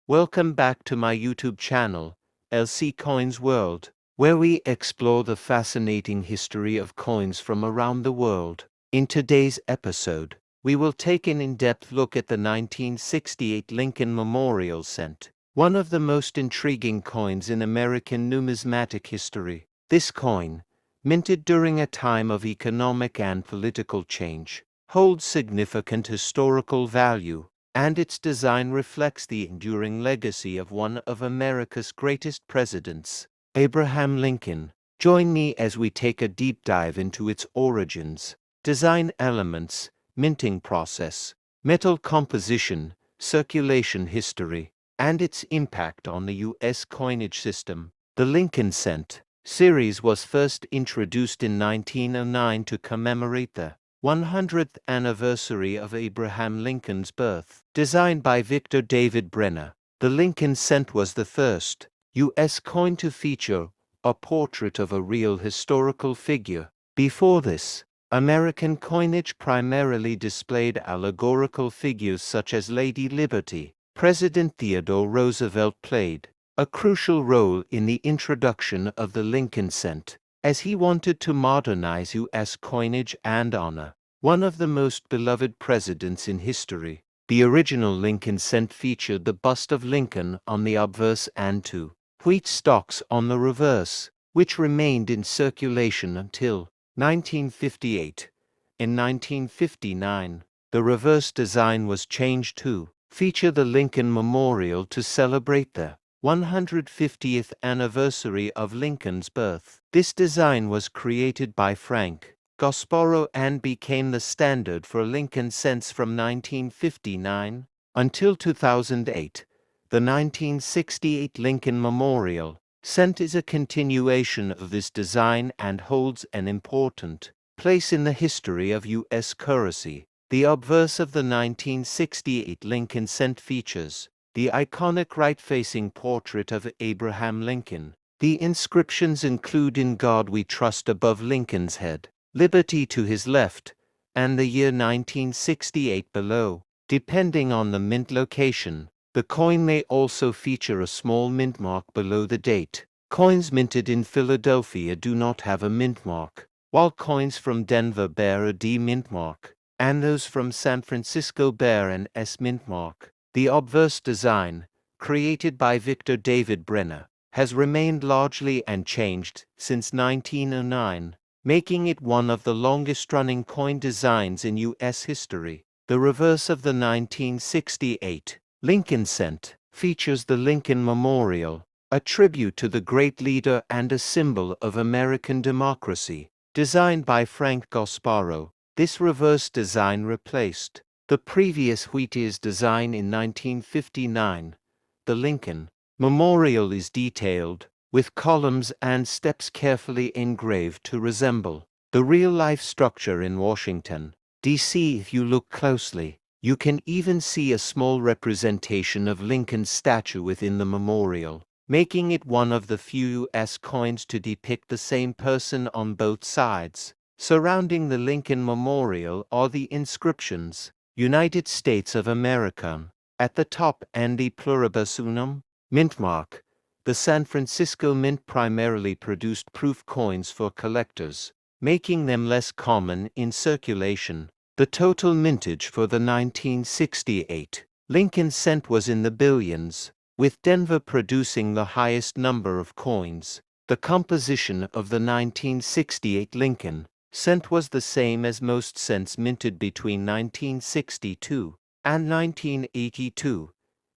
Welcome back to my YouTube channel, LC Coins World, where we explore the fascinating history of coins from around the world. In today's episode, we will take an in-depth look at the 1968 Lincoln Memorial Cent, one of the most intriguing coins in American numismatic history. This coin, minted during a time of economic and political change, holds significant historical value, and its design reflects the enduring legacy of one of America's greatest presidents, Abraham Lincoln. Join me as we take a deep dive into its origins, design elements, minting process, metal composition, circulation history, and its impact on the U.S. coinage system. The Lincoln Cent series was first introduced in 1909 to commemorate the 100th anniversary of Abraham Lincoln's birth. Designed by Victor David Brenner, the Lincoln Cent was the first U.S. coin to feature a portrait of a real historical figure. Before this, American coinage primarily displayed allegorical figures such as Lady Liberty. President Theodore Roosevelt played a crucial role in the introduction of the Lincoln Cent, as he wanted to modernize U.S. coinage and honor one of the most beloved presidents in history. The original Lincoln Cent featured the bust of Lincoln on the obverse and two wheat stalks on the reverse, which remained in circulation until 1958. In 1959, the reverse design was changed to feature the Lincoln Memorial to celebrate the 150th anniversary of Lincoln's birth. This design was created by Frank Gasparro and became the standard for Lincoln Cents from 1959 until 2008. The 1968 Lincoln Memorial Cent is a continuation of this design and holds an important place in the history of U.S. currency. The obverse of the 1968 Lincoln Cent features the iconic right-facing portrait of Abraham Lincoln. The inscriptions include "In God We Trust" above Lincoln's head, "Liberty" to his left, and the year 1968 below. Depending on the mint location, the coin may also feature a small mint mark below the date. Coins minted in Philadelphia do not have a mint mark, while coins from Denver bear a D mint mark, and those from San Francisco bear an S mint mark. The obverse design, created by Victor David Brenner, has remained largely unchanged since 1909, making it one of the longest-running coin designs in U.S. history. The reverse of the 1968 Lincoln Cent features the Lincoln Memorial, a tribute to the great leader and a symbol of American democracy. Designed by Frank Gasparro, this reverse design replaced the previous Wheaties design in 1959. The Lincoln Memorial is detailed, with columns and steps carefully engraved to resemble the real-life structure in Washington, D.C. If you look closely, you can even see a small representation of Lincoln's statue within the memorial, making it one of the few U.S. coins to depict the same person on both sides. Surrounding the Lincoln Memorial are the inscriptions, "United States of America" at the top and the "Pluribus Unum" mint mark. The San Francisco Mint primarily produced proof coins for collectors, making them less common in circulation. The total mintage for the 1968 Lincoln Cent was in the billions, with Denver producing the highest number of coins. The composition of the 1968 Lincoln Cent was the same as most cents minted between 1962 and 1982.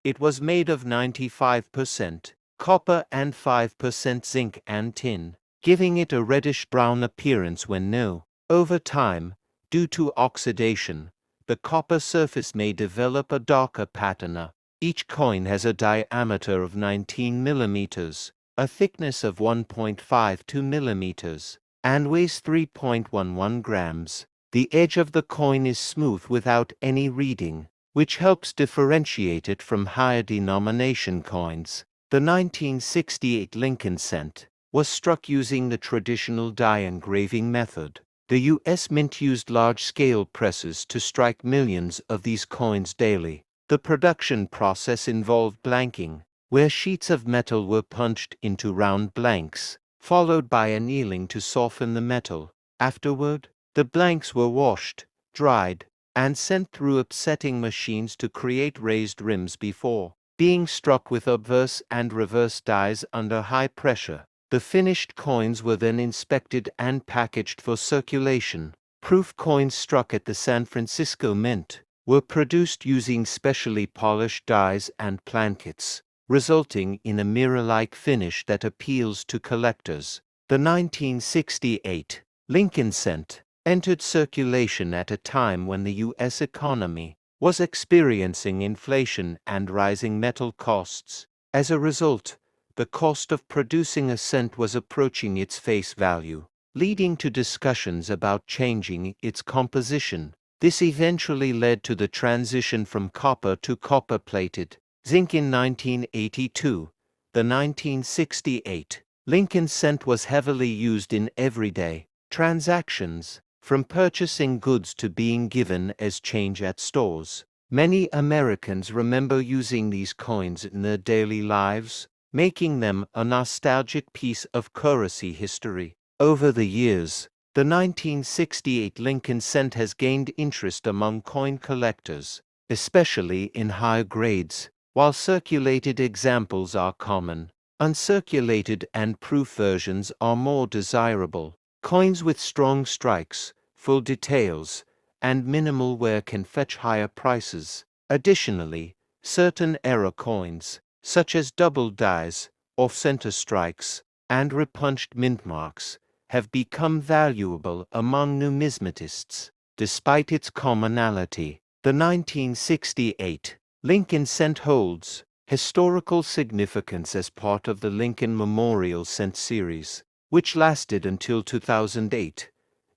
It was made of 95% copper and 5% zinc and tin, giving it a reddish-brown appearance when new. Over time, due to oxidation, the copper surface may develop a darker patina. Each coin has a diameter of 19 millimeters, a thickness of 1.52 millimeters, and weighs 3.11 grams. The edge of the coin is smooth without any reading, which helps differentiate it from higher denomination coins. The 1968 Lincoln Cent was struck using the traditional die engraving method. The U.S. Mint used large-scale presses to strike millions of these coins daily. The production process involved blanking, where sheets of metal were punched into round blanks, followed by annealing to soften the metal. Afterward, the blanks were washed, dried, and sent through upsetting machines to create raised rims before being struck with obverse and reverse dies under high pressure. The finished coins were then inspected and packaged for circulation. Proof coins struck at the San Francisco Mint were produced using specially polished dies and plankets, resulting in a mirror-like finish that appeals to collectors. The 1968 Lincoln cent entered circulation at a time when the U.S. economy was experiencing inflation and rising metal costs. As a result, the cost of producing a cent was approaching its face value, leading to discussions about changing its composition. This eventually led to the transition from copper to copper-plated zinc in 1982. The 1968 Lincoln cent was heavily used in everyday transactions, from purchasing goods to being given as change at stores. Many Americans remember using these coins in their daily lives, making them a nostalgic piece of currency history. Over the years, the 1968 Lincoln cent has gained interest among coin collectors, especially in higher grades. While circulated examples are common, uncirculated and proof versions are more desirable. Coins with strong strikes, full details, and minimal wear can fetch higher prices. Additionally, certain error coins, such as double dies, off-center strikes, and repunched mint marks, have become valuable among numismatists. Despite its commonality, the 1968 Lincoln cent holds historical significance as part of the Lincoln Memorial Cent series, which lasted until 2008.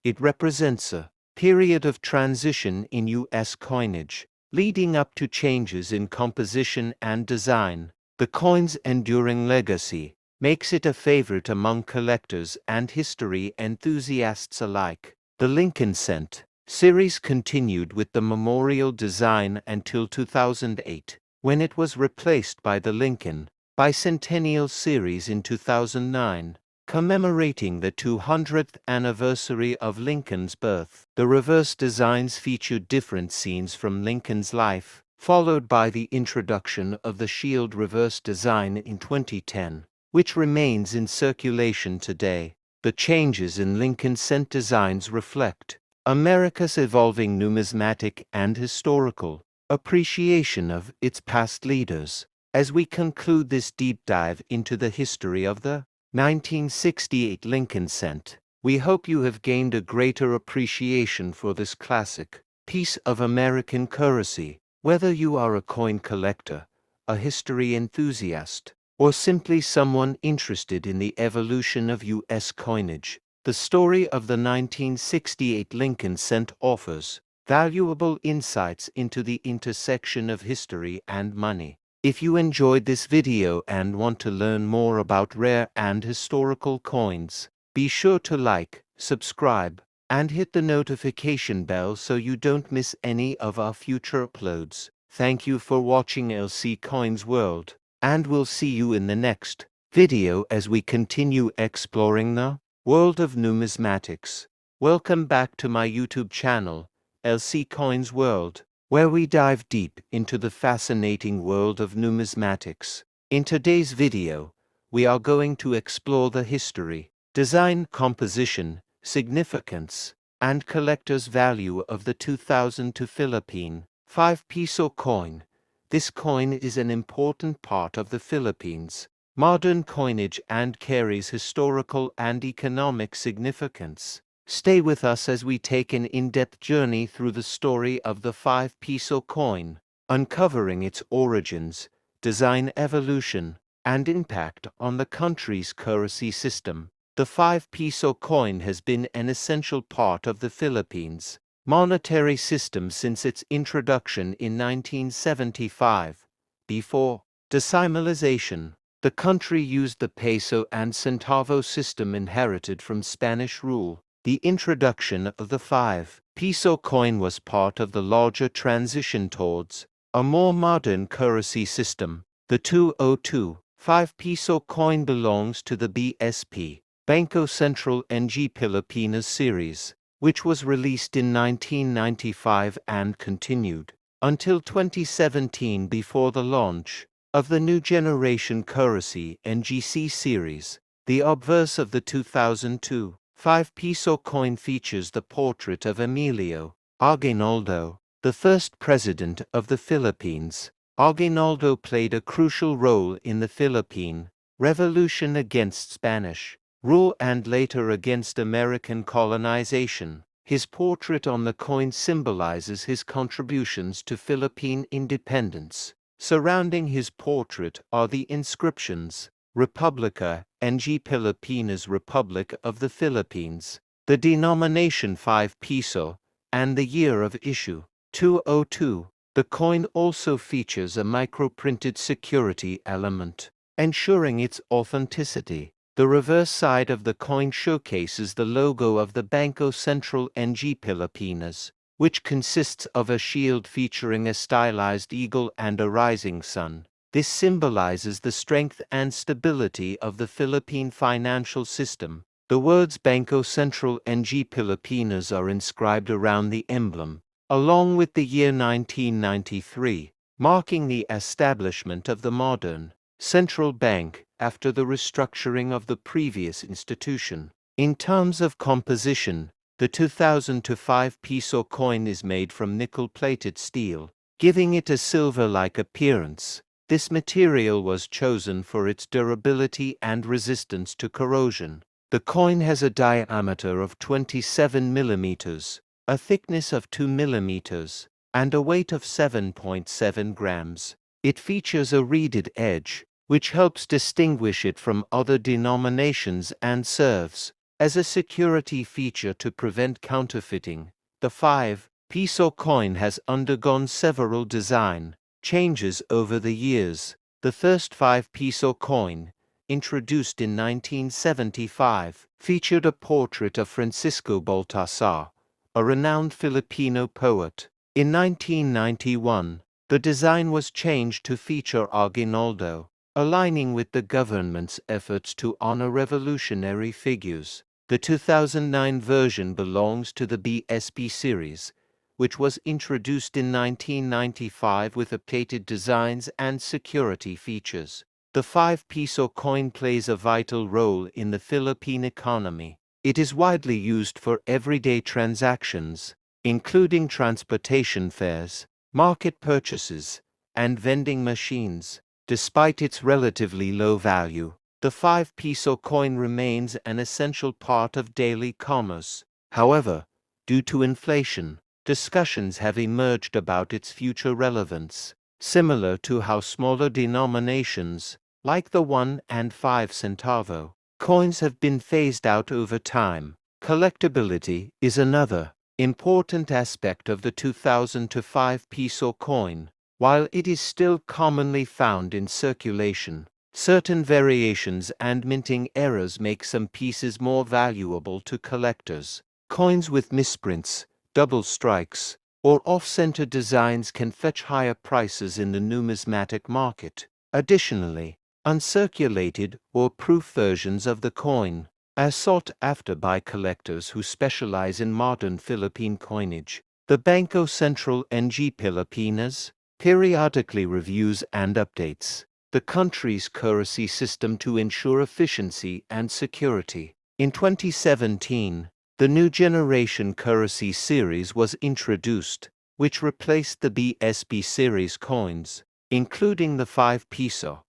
It represents a period of transition in U.S. coinage, leading up to changes in composition and design. The coin's enduring legacy makes it a favorite among collectors and history enthusiasts alike. The Lincoln cent series continued with the memorial design until 2008, when it was replaced by the Lincoln Bicentennial series in 2009. Commemorating the 200th anniversary of Lincoln's birth. The reverse designs featured different scenes from Lincoln's life, followed by the introduction of the shield reverse design in 2010, which remains in circulation today. The changes in Lincoln cent designs reflect America's evolving numismatic and historical appreciation of its past leaders. As we conclude this deep dive into the history of the 1968 Lincoln cent, we hope you have gained a greater appreciation for this classic piece of American currency. Whether you are a coin collector, a history enthusiast, or simply someone interested in the evolution of U.S. coinage, the story of the 1968 Lincoln cent offers valuable insights into the intersection of history and money. If you enjoyed this video and want to learn more about rare and historical coins, be sure to like, subscribe, and hit the notification bell so you don't miss any of our future uploads. Thank you for watching LC Coins World, and we'll see you in the next video as we continue exploring the world of numismatics. Welcome back to my YouTube channel, LC Coins World, where we dive deep into the fascinating world of numismatics. In today's video, we are going to explore the history, design, composition, significance, and collector's value of the 2002 Philippine 5 peso coin. This coin is an important part of the Philippines' modern coinage and carries historical and economic significance. Stay with us as we take an in-depth journey through the story of the 5 peso coin, uncovering its origins, design evolution, and impact on the country's currency system. The 5 peso coin has been an essential part of the Philippines' monetary system since its introduction in 1975. Before decimalization, the country used the peso and centavo system inherited from Spanish rule. The introduction of the 5 peso coin was part of the larger transition towards a more modern currency system. The 202.5 peso coin belongs to the BSP, Banco Central ng Pilipinas series, which was released in 1995 and continued until 2017 before the launch of the new generation currency NGC series. The obverse of the 2002 5 peso coin features the portrait of Emilio Aguinaldo, the first president of the Philippines. Aguinaldo played a crucial role in the Philippine Revolution against Spanish rule and later against American colonization. His portrait on the coin symbolizes his contributions to Philippine independence. Surrounding his portrait are the inscriptions, Republica ng Pilipinas, Republic of the Philippines, the denomination 5 peso, and the year of issue, 202. The coin also features a microprinted security element, ensuring its authenticity. The reverse side of the coin showcases the logo of the Banco Central ng Pilipinas, which consists of a shield featuring a stylized eagle and a rising sun. This symbolizes the strength and stability of the Philippine financial system. The words Banco Central ng Pilipinas are inscribed around the emblem, along with the year 1993, marking the establishment of the modern central bank after the restructuring of the previous institution. In terms of composition, the 2005 peso coin is made from nickel-plated steel, giving it a silver-like appearance. This material was chosen for its durability and resistance to corrosion. The coin has a diameter of 27 millimeters, a thickness of 2 millimeters, and a weight of 7.7 grams. It features a reeded edge, which helps distinguish it from other denominations and serves as a security feature to prevent counterfeiting. The 5 peso coin has undergone several design changes over the years. The first 5 peso coin, introduced in 1975, featured a portrait of Francisco Baltasar, a renowned Filipino poet. In 1991, the design was changed to feature Aguinaldo, aligning with the government's efforts to honor revolutionary figures. The 2009 version belongs to the BSP series, which was introduced in 1995 with updated designs and security features. The 5 peso coin plays a vital role in the Philippine economy. It is widely used for everyday transactions, including transportation fares, market purchases, and vending machines. Despite its relatively low value, the 5 peso coin remains an essential part of daily commerce. However, due to inflation, discussions have emerged about its future relevance. Similar to how smaller denominations, like the 1 and 5 centavo, coins have been phased out over time, collectability is another important aspect of the 2005 peso coin. While it is still commonly found in circulation, certain variations and minting errors make some pieces more valuable to collectors. Coins with misprints, double strikes, or off-center designs can fetch higher prices in the numismatic market. Additionally, uncirculated or proof versions of the coin are sought after by collectors who specialize in modern Philippine coinage. The Banco Central ng Pilipinas periodically reviews and updates the country's currency system to ensure efficiency and security. In 2017, the new generation currency series was introduced, which replaced the BSP series coins, including the 5 peso.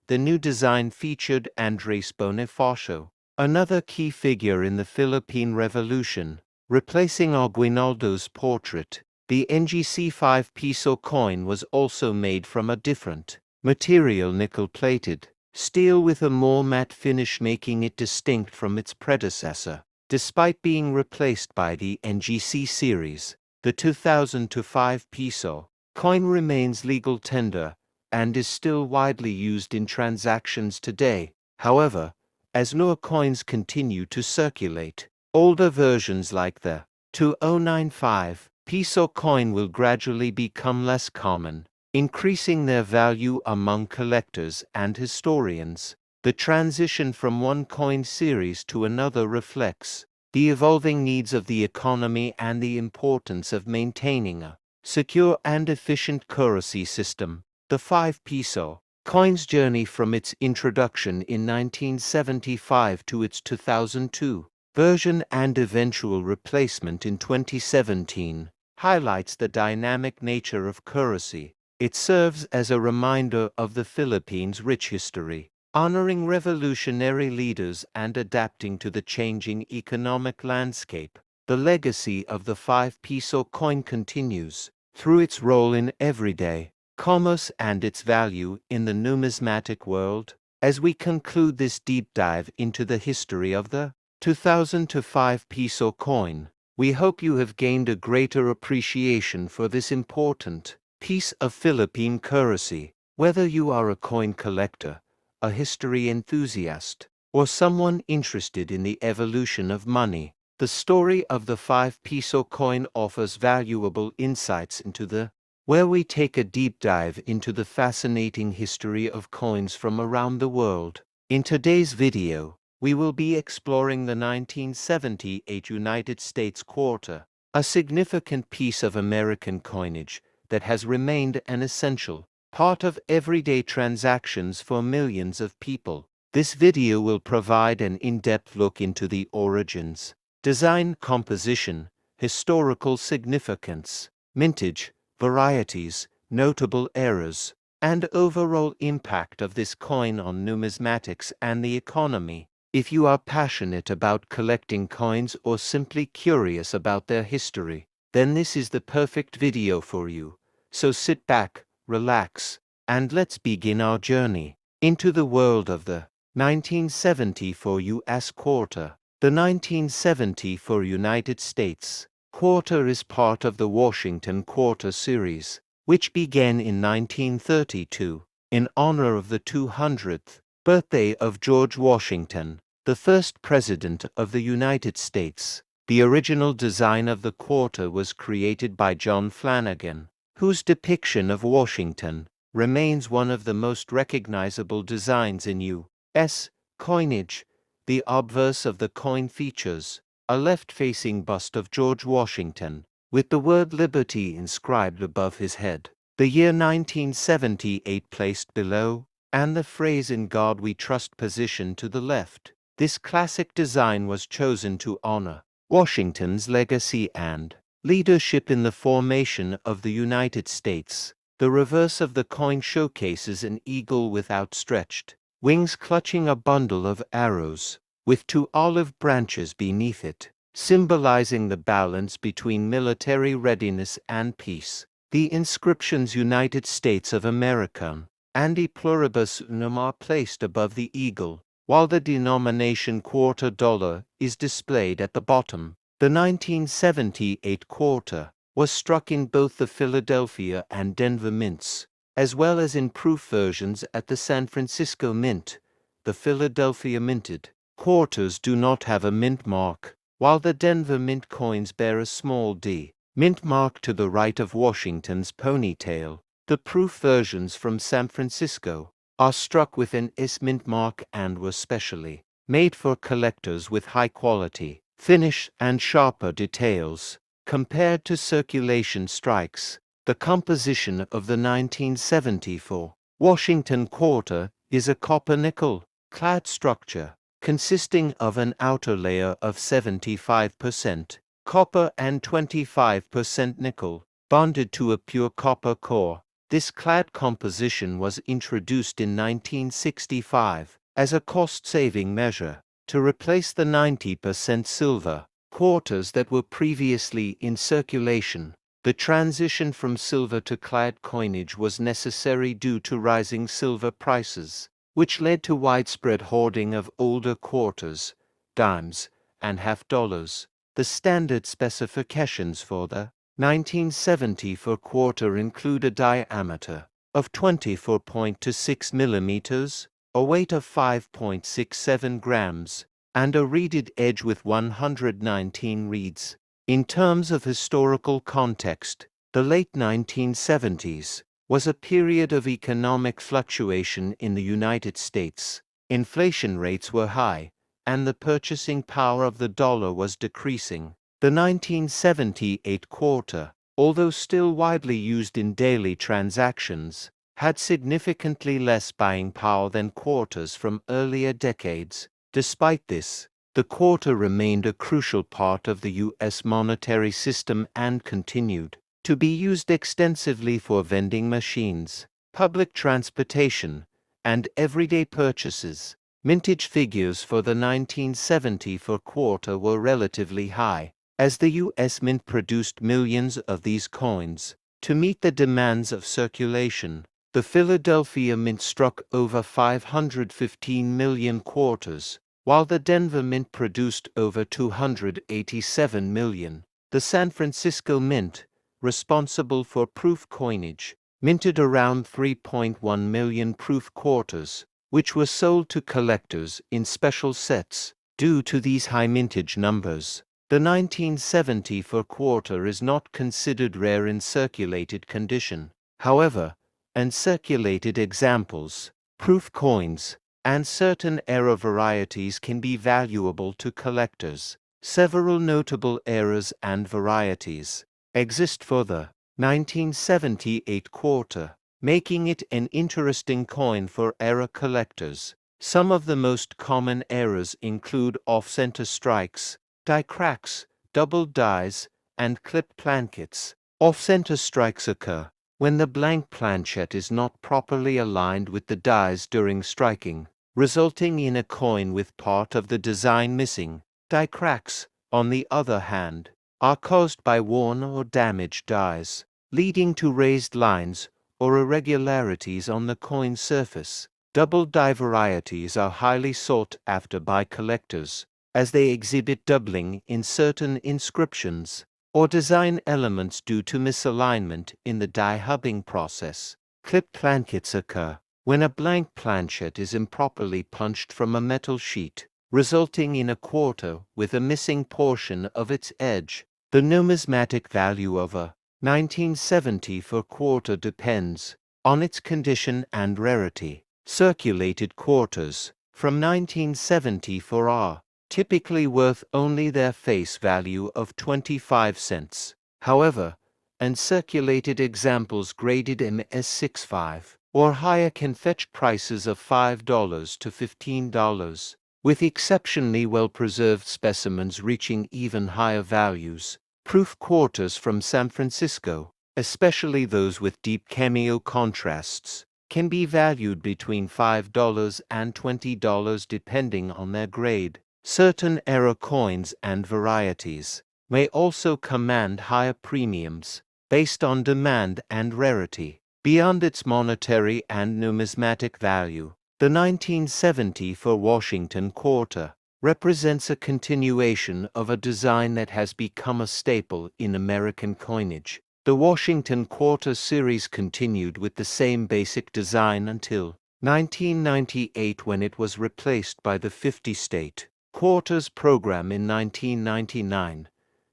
The new design featured Andres Bonifacio, another key figure in the Philippine Revolution, replacing Aguinaldo's portrait. The NGC 5 peso coin was also made from a different material, nickel-plated steel with a more matte finish, making it distinct from its predecessor. Despite being replaced by the NGC series, the 2005 peso coin remains legal tender and is still widely used in transactions today. However, as newer coins continue to circulate, older versions like the 2095 peso coin will gradually become less common. increasing their value among collectors and historians. The transition from one coin series to another reflects the evolving needs of the economy and the importance of maintaining a secure and efficient currency system. The 5 PISO coin's journey from its introduction in 1975 to its 2002 version and eventual replacement in 2017 highlights the dynamic nature of currency. It serves as a reminder of the Philippines' rich history, honoring revolutionary leaders and adapting to the changing economic landscape. The legacy of the 5 PISO coin continues through its role in everyday commerce and its value in the numismatic world. As we conclude this deep dive into the history of the 2005 PISO coin, we hope you have gained a greater appreciation for this important piece of Philippine currency. Whether you are a coin collector, a history enthusiast, or someone interested in the evolution of money, the story of the 5 PISO coin offers valuable insights into the where we take a deep dive into the fascinating history of coins from around the world. In today's video, we will be exploring the 1978 United States quarter, a significant piece of American coinage that has remained an essential part of everyday transactions for millions of people. This video will provide an in-depth look into the origins, design, composition, historical significance, mintage, varieties, notable errors, and overall impact of this coin on numismatics and the economy. If you are passionate about collecting coins or simply curious about their history, then this is the perfect video for you. So sit back, relax, and let's begin our journey into the world of the 1974 U.S. quarter. The 1974 United States quarter is part of the Washington Quarter series, which began in 1932 in honor of the 200th birthday of George Washington, the first President of the United States. The original design of the quarter was created by John Flanagan, whose depiction of Washington remains one of the most recognizable designs in U.S. coinage. The obverse of the coin features a left-facing bust of George Washington, with the word Liberty inscribed above his head, the year 1978 placed below, and the phrase "In God We Trust" positioned to the left. This classic design was chosen to honor Washington's legacy and leadership in the formation of the United States. The reverse of the coin showcases an eagle with outstretched wings clutching a bundle of arrows, with 2 olive branches beneath it, symbolizing the balance between military readiness and peace. The inscriptions "United States of America" and "E Pluribus Unum" are placed above the eagle, while the denomination quarter dollar is displayed at the bottom. The 1978 quarter was struck in both the Philadelphia and Denver mints, as well as in proof versions at the San Francisco Mint. The Philadelphia minted quarters do not have a mint mark, while the Denver Mint coins bear a small D mint mark to the right of Washington's ponytail. The proof versions from San Francisco are struck with an S mint mark and were specially made for collectors with high-quality finish and sharper details. Compared to circulation strikes, the composition of the 1974 Washington quarter is a copper-nickel clad structure, consisting of an outer layer of 75% copper and 25% nickel, bonded to a pure copper core. This clad composition was introduced in 1965 as a cost-saving measure to replace the 90% silver quarters that were previously in circulation. The transition from silver to clad coinage was necessary due to rising silver prices, which led to widespread hoarding of older quarters, dimes, and half dollars. The standard specifications for the 1974 quarter include a diameter of 24.26 millimeters, a weight of 5.67 grams, and a reeded edge with 119 reeds. In terms of historical context, the late 1970s was a period of economic fluctuation in the United States. Inflation rates were high, and the purchasing power of the dollar was decreasing. The 1978 quarter, although still widely used in daily transactions, had significantly less buying power than quarters from earlier decades. Despite this, the quarter remained a crucial part of the U.S. monetary system and continued to be used extensively for vending machines, public transportation, and everyday purchases. Mintage figures for the 1974 quarter were relatively high, as the U.S. Mint produced millions of these coins to meet the demands of circulation. The Philadelphia Mint struck over 515 million quarters, while the Denver Mint produced over 287 million. The San Francisco Mint, responsible for proof coinage, minted around 3.1 million proof quarters, which were sold to collectors in special sets. Due to these high mintage numbers, the 1974 quarter is not considered rare in circulated condition. However, uncirculated examples, proof coins, and certain error varieties can be valuable to collectors. Several notable errors and varieties exist for the 1978 quarter, making it an interesting coin for error collectors. Some of the most common errors include off-center strikes, die cracks, double dies, and clipped plankets. Off-center strikes occur when the blank planchet is not properly aligned with the dies during striking, resulting in a coin with part of the design missing. Die cracks, on the other hand, are caused by worn or damaged dies, leading to raised lines or irregularities on the coin surface. Double die varieties are highly sought after by collectors, as they exhibit doubling in certain inscriptions or design elements due to misalignment in the die hubbing process. Clipped plankets occur when a blank planchet is improperly punched from a metal sheet, resulting in a quarter with a missing portion of its edge. The numismatic value of a 1974 quarter depends on its condition and rarity. Circulated quarters from 1974 are typically worth only their face value of 25 cents. However, uncirculated examples graded MS65 or higher can fetch prices of $5 to $15, with exceptionally well-preserved specimens reaching even higher values. Proof quarters from San Francisco, especially those with deep cameo contrasts, can be valued between $5 and $20 depending on their grade. Certain error coins and varieties may also command higher premiums based on demand and rarity. Beyond its monetary and numismatic value, the 1974 Washington quarter represents a continuation of a design that has become a staple in American coinage. The Washington quarter series continued with the same basic design until 1998, when it was replaced by the 50-state quarters program in 1999.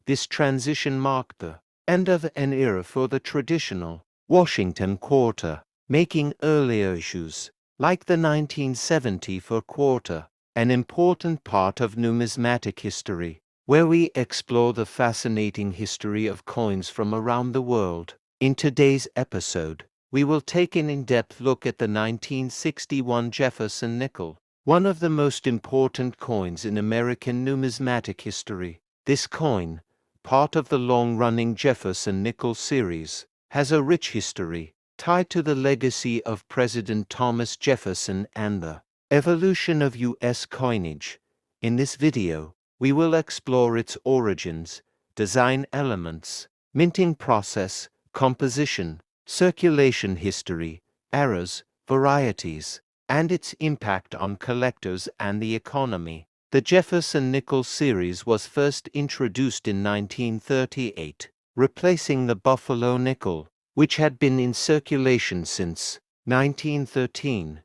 This transition marked the end of an era for the traditional Washington quarter, making earlier issues, like the 1974 quarter, an important part of numismatic history, where we explore the fascinating history of coins from around the world. In today's episode, we will take an in-depth look at the 1961 Jefferson Nickel, one of the most important coins in American numismatic history. This coin, part of the long-running Jefferson Nickel series, has a rich history tied to the legacy of President Thomas Jefferson and the evolution of U.S. coinage. In this video, we will explore its origins, design elements, minting process, composition, circulation history, errors, varieties, and its impact on collectors and the economy. The Jefferson Nickel series was first introduced in 1938, replacing the Buffalo nickel, which had been in circulation since 1913.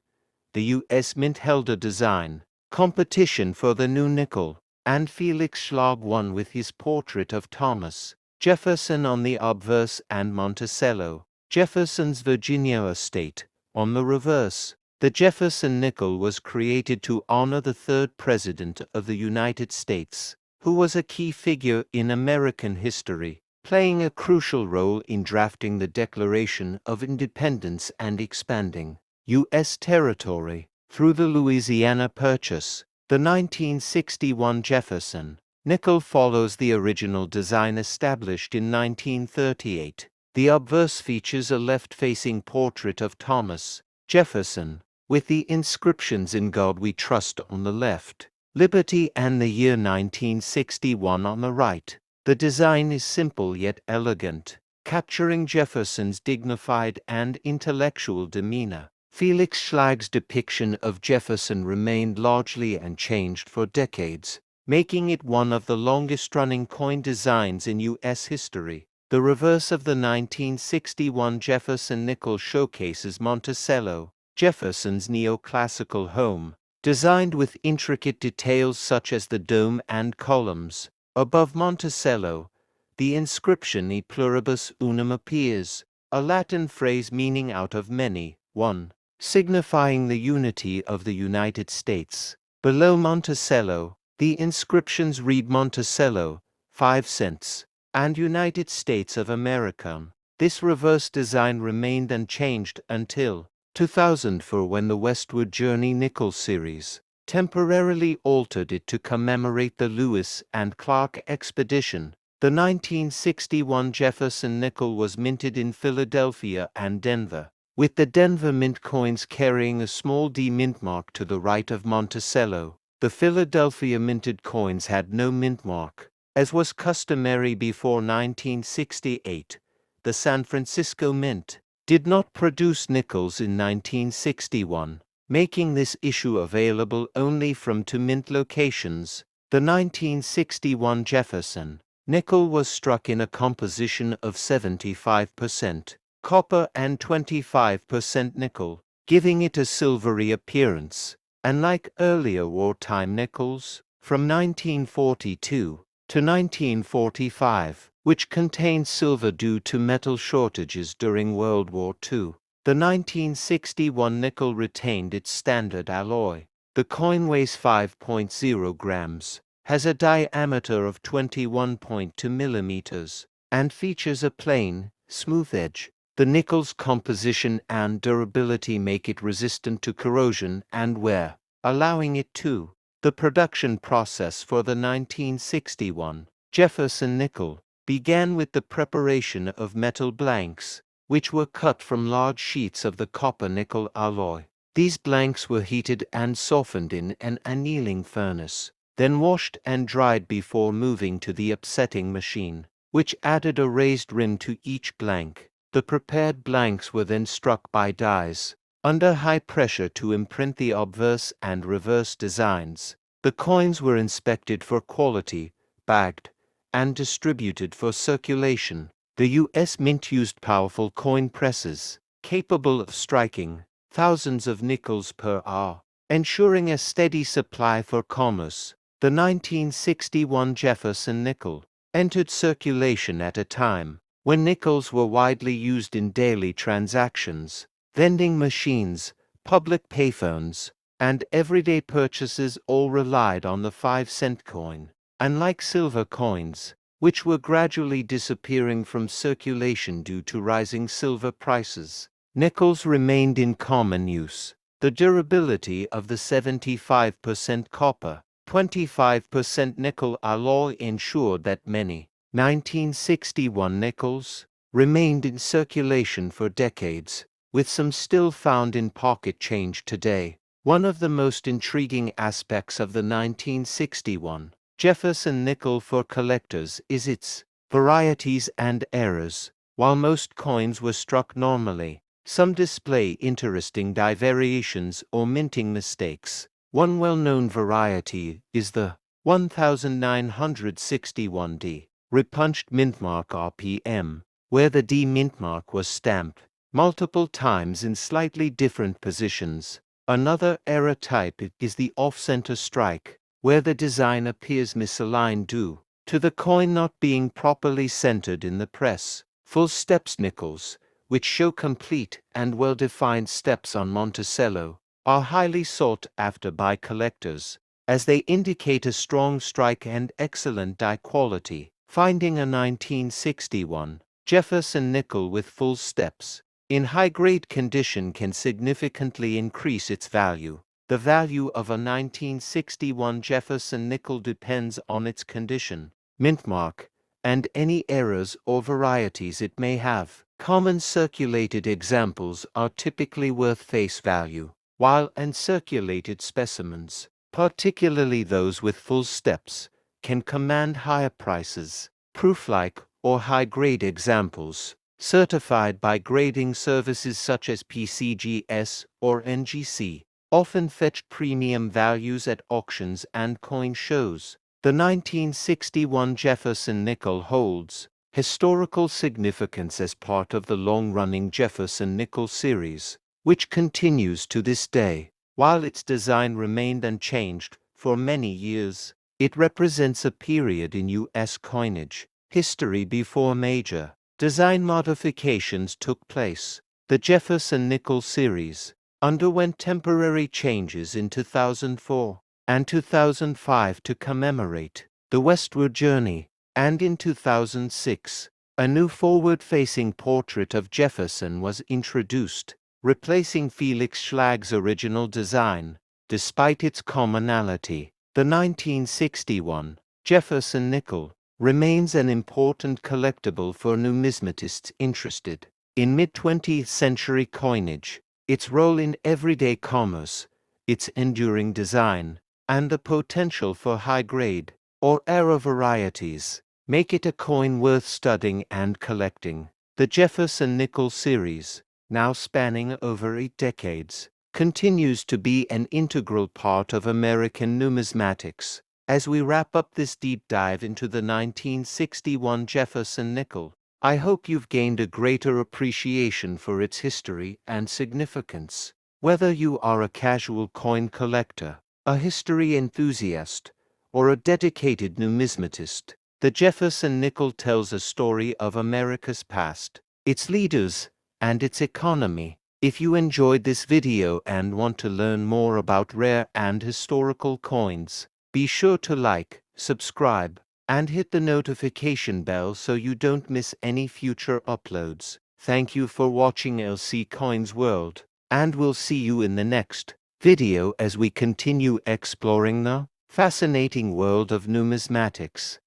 The U.S. Mint held a design competition for the new nickel, and Felix Schlag won with his portrait of Thomas Jefferson on the obverse and Monticello Jefferson's Virginia estate. On the reverse, the Jefferson Nickel was created to honor the third President of the United States, who was a key figure in American history, playing a crucial role in drafting the Declaration of Independence and expanding U.S. territory. Through the Louisiana Purchase, the 1961 Jefferson Nickel follows the original design established in 1938. The obverse features a left-facing portrait of Thomas Jefferson, with the inscriptions "In God We Trust" on the left, "Liberty" and the year 1961 on the right. The design is simple yet elegant, capturing Jefferson's dignified and intellectual demeanor. Felix Schlag's depiction of Jefferson remained largely unchanged for decades, making it one of the longest-running coin designs in U.S. history. The reverse of the 1961 Jefferson Nickel showcases Monticello, Jefferson's neoclassical home, designed with intricate details such as the dome and columns. Above Monticello, the inscription "E pluribus unum" appears, a Latin phrase meaning "out of many, one," signifying the unity of the United States. Below Monticello, the inscriptions read "Monticello, 5 cents," and "United States of America." This reverse design remained unchanged until 2004, when the Westward Journey Nickel series temporarily altered it to commemorate the Lewis and Clark expedition. The 1961 Jefferson Nickel was minted in Philadelphia and Denver, with the Denver mint coins carrying a small D mint mark to the right of Monticello. The Philadelphia minted coins had no mint mark, as was customary before 1968. The San Francisco Mint did not produce nickels in 1961, making this issue available only from 2 mint locations. The 1961 Jefferson Nickel was struck in a composition of 75% copper and 25% nickel, giving it a silvery appearance. Unlike earlier wartime nickels, from 1942 to 1945, which contained silver due to metal shortages during World War II, the 1961 nickel retained its standard alloy. The coin weighs 5.0 grams, has a diameter of 21.2 millimeters, and features a plain, smooth edge. The nickel's composition and durability make it resistant to corrosion and wear, allowing it to. The production process for the 1961 Jefferson Nickel began with the preparation of metal blanks, which were cut from large sheets of the copper-nickel alloy. These blanks were heated and softened in an annealing furnace, then washed and dried before moving to the upsetting machine, which added a raised rim to each blank. The prepared blanks were then struck by dies under high pressure to imprint the obverse and reverse designs. The coins were inspected for quality, bagged, and distributed for circulation. The U.S. Mint used powerful coin presses, capable of striking thousands of nickels per hour, ensuring a steady supply for commerce. The 1961 Jefferson Nickel entered circulation at a time when nickels were widely used in daily transactions. Vending machines, public payphones, and everyday purchases all relied on the 5-cent coin. Unlike silver coins, which were gradually disappearing from circulation due to rising silver prices, nickels remained in common use. The durability of the 75% copper, 25% nickel alloy ensured that many 1961 nickels remained in circulation for decades, with some still found in pocket change today. One of the most intriguing aspects of the 1961 Jefferson Nickel for collectors is its varieties and errors. While most coins were struck normally, some display interesting die variations or minting mistakes. One well-known variety is the 1961D repunched mintmark RPM, where the D mintmark was stamped multiple times in slightly different positions. Another error type is the off-center strike, where the design appears misaligned due to the coin not being properly centered in the press. Full steps nickels, which show complete and well-defined steps on Monticello, are highly sought after by collectors, as they indicate a strong strike and excellent die quality. Finding a 1961 Jefferson nickel with full steps in high-grade condition can significantly increase its value. The value of a 1961 Jefferson nickel depends on its condition, mint mark, and any errors or varieties it may have. Common circulated examples are typically worth face value, while uncirculated specimens, particularly those with full steps, can command higher prices. Proof-like or high-grade examples, certified by grading services such as PCGS or NGC, often fetch premium values at auctions and coin shows. The 1961 Jefferson nickel holds historical significance as part of the long-running Jefferson Nickel series, which continues to this day. While its design remained unchanged for many years, it represents a period in U.S. coinage history before major design modifications took place. The Jefferson Nickel series underwent temporary changes in 2004 and 2005 to commemorate the westward journey, and in 2006, a new forward-facing portrait of Jefferson was introduced, replacing Felix Schlag's original design. Despite its commonality, the 1961 Jefferson nickel remains an important collectible for numismatists interested in mid-20th century coinage. Its role in everyday commerce, its enduring design, and the potential for high-grade or error varieties make it a coin worth studying and collecting. The Jefferson Nickel series, now spanning over 8 decades, continues to be an integral part of American numismatics. As we wrap up this deep dive into the 1961 Jefferson Nickel, I hope you've gained a greater appreciation for its history and significance. Whether you are a casual coin collector, a history enthusiast, or a dedicated numismatist, the Jefferson Nickel tells a story of America's past, its leaders, and its economy. If you enjoyed this video and want to learn more about rare and historical coins, be sure to like, subscribe, and hit the notification bell so you don't miss any future uploads. Thank you for watching LC Coins World, and we'll see you in the next video as we continue exploring the fascinating world of numismatics.